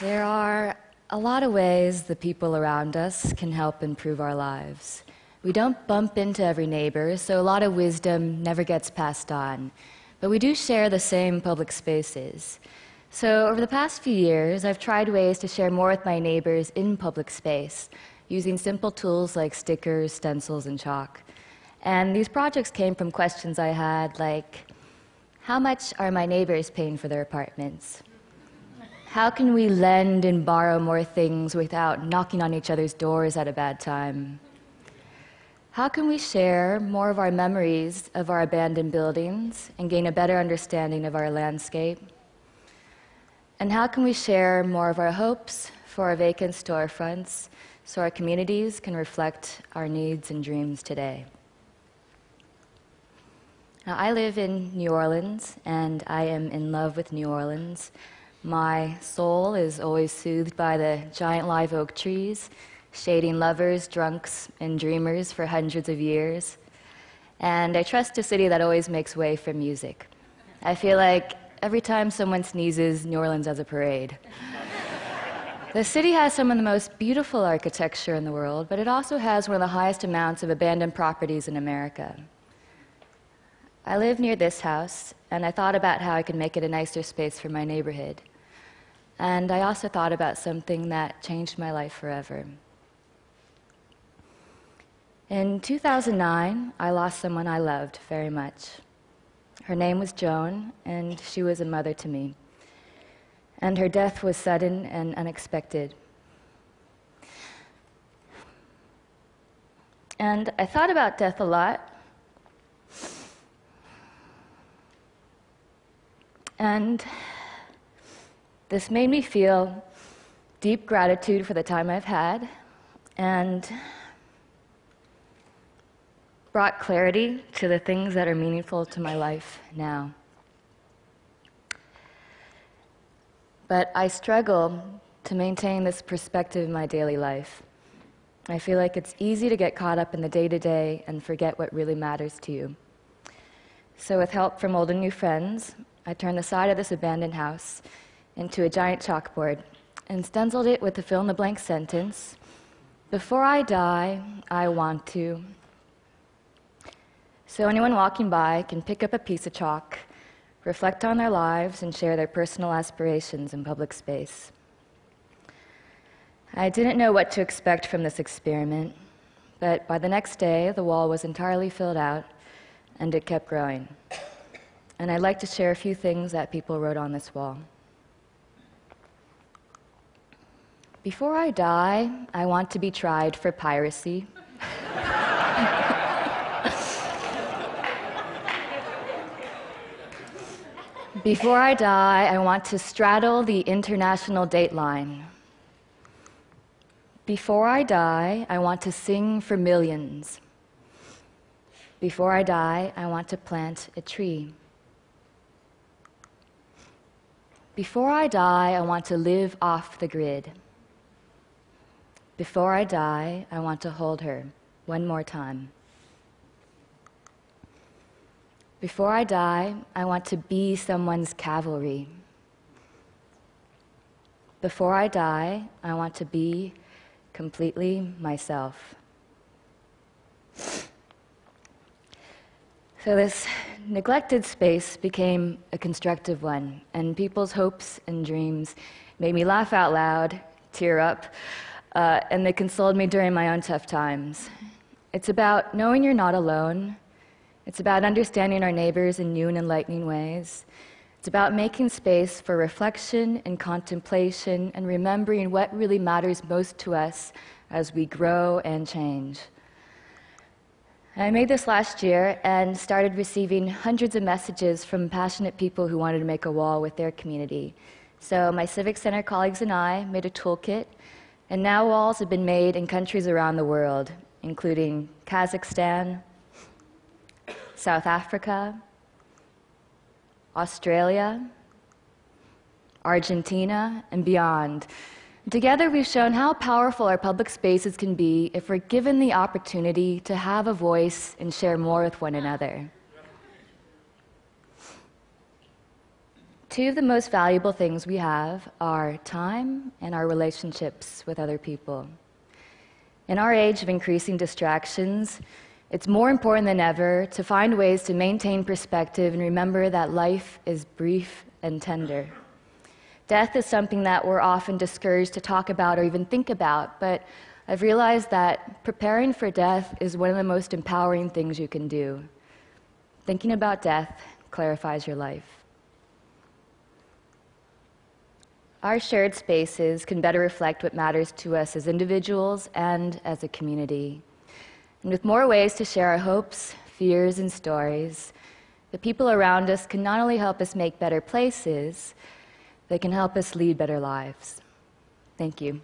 There are a lot of ways the people around us can help improve our lives. We don't bump into every neighbor, so a lot of wisdom never gets passed on. But we do share the same public spaces. So over the past few years, I've tried ways to share more with my neighbors in public space, using simple tools like stickers, stencils, and chalk. And these projects came from questions I had like, how much are my neighbors paying for their apartments? How can we lend and borrow more things without knocking on each other's doors at a bad time? How can we share more of our memories of our abandoned buildings and gain a better understanding of our landscape? And how can we share more of our hopes for our vacant storefronts so our communities can reflect our needs and dreams today? Now, I live in New Orleans, and I am in love with New Orleans. My soul is always soothed by the giant live oak trees, shading lovers, drunks, and dreamers for hundreds of years. And I trust a city that always makes way for music. I feel like every time someone sneezes, New Orleans has a parade. The city has some of the most beautiful architecture in the world, but it also has one of the highest amounts of abandoned properties in America. I live near this house, and I thought about how I could make it a nicer space for my neighborhood. And I also thought about something that changed my life forever. In 2009, I lost someone I loved very much. Her name was Joan, and she was a mother to me. And her death was sudden and unexpected. And I thought about death a lot. And this made me feel deep gratitude for the time I've had and brought clarity to the things that are meaningful to my life now. But I struggle to maintain this perspective in my daily life. I feel like it's easy to get caught up in the day-to-day and forget what really matters to you. So with help from old and new friends, I turned the side of this abandoned house into a giant chalkboard and stenciled it with the fill-in-the-blank sentence, "Before I die, I want to." So anyone walking by can pick up a piece of chalk, reflect on their lives, and share their personal aspirations in public space. I didn't know what to expect from this experiment, but by the next day, the wall was entirely filled out, and it kept growing. And I'd like to share a few things that people wrote on this wall. Before I die, I want to be tried for piracy. Before I die, I want to straddle the international date line. Before I die, I want to sing for millions. Before I die, I want to plant a tree. Before I die, I want to live off the grid. Before I die, I want to hold her one more time. Before I die, I want to be someone's cavalry. Before I die, I want to be completely myself. So this neglected space became a constructive one, and people's hopes and dreams made me laugh out loud, tear up, and they consoled me during my own tough times. It's about knowing you're not alone. It's about understanding our neighbors in new and enlightening ways. It's about making space for reflection and contemplation and remembering what really matters most to us as we grow and change. I made this last year and started receiving hundreds of messages from passionate people who wanted to make a wall with their community. So my Civic Center colleagues and I made a toolkit, and now walls have been made in countries around the world, including Kazakhstan, South Africa, Australia, Argentina, and beyond. Together, we've shown how powerful our public spaces can be if we're given the opportunity to have a voice and share more with one another. Two of the most valuable things we have are time and our relationships with other people. In our age of increasing distractions, it's more important than ever to find ways to maintain perspective and remember that life is brief and tender. Death is something that we're often discouraged to talk about or even think about, but I've realized that preparing for death is one of the most empowering things you can do. Thinking about death clarifies your life. Our shared spaces can better reflect what matters to us as individuals and as a community. And with more ways to share our hopes, fears, and stories, the people around us can not only help us make better places, they can help us lead better lives. Thank you.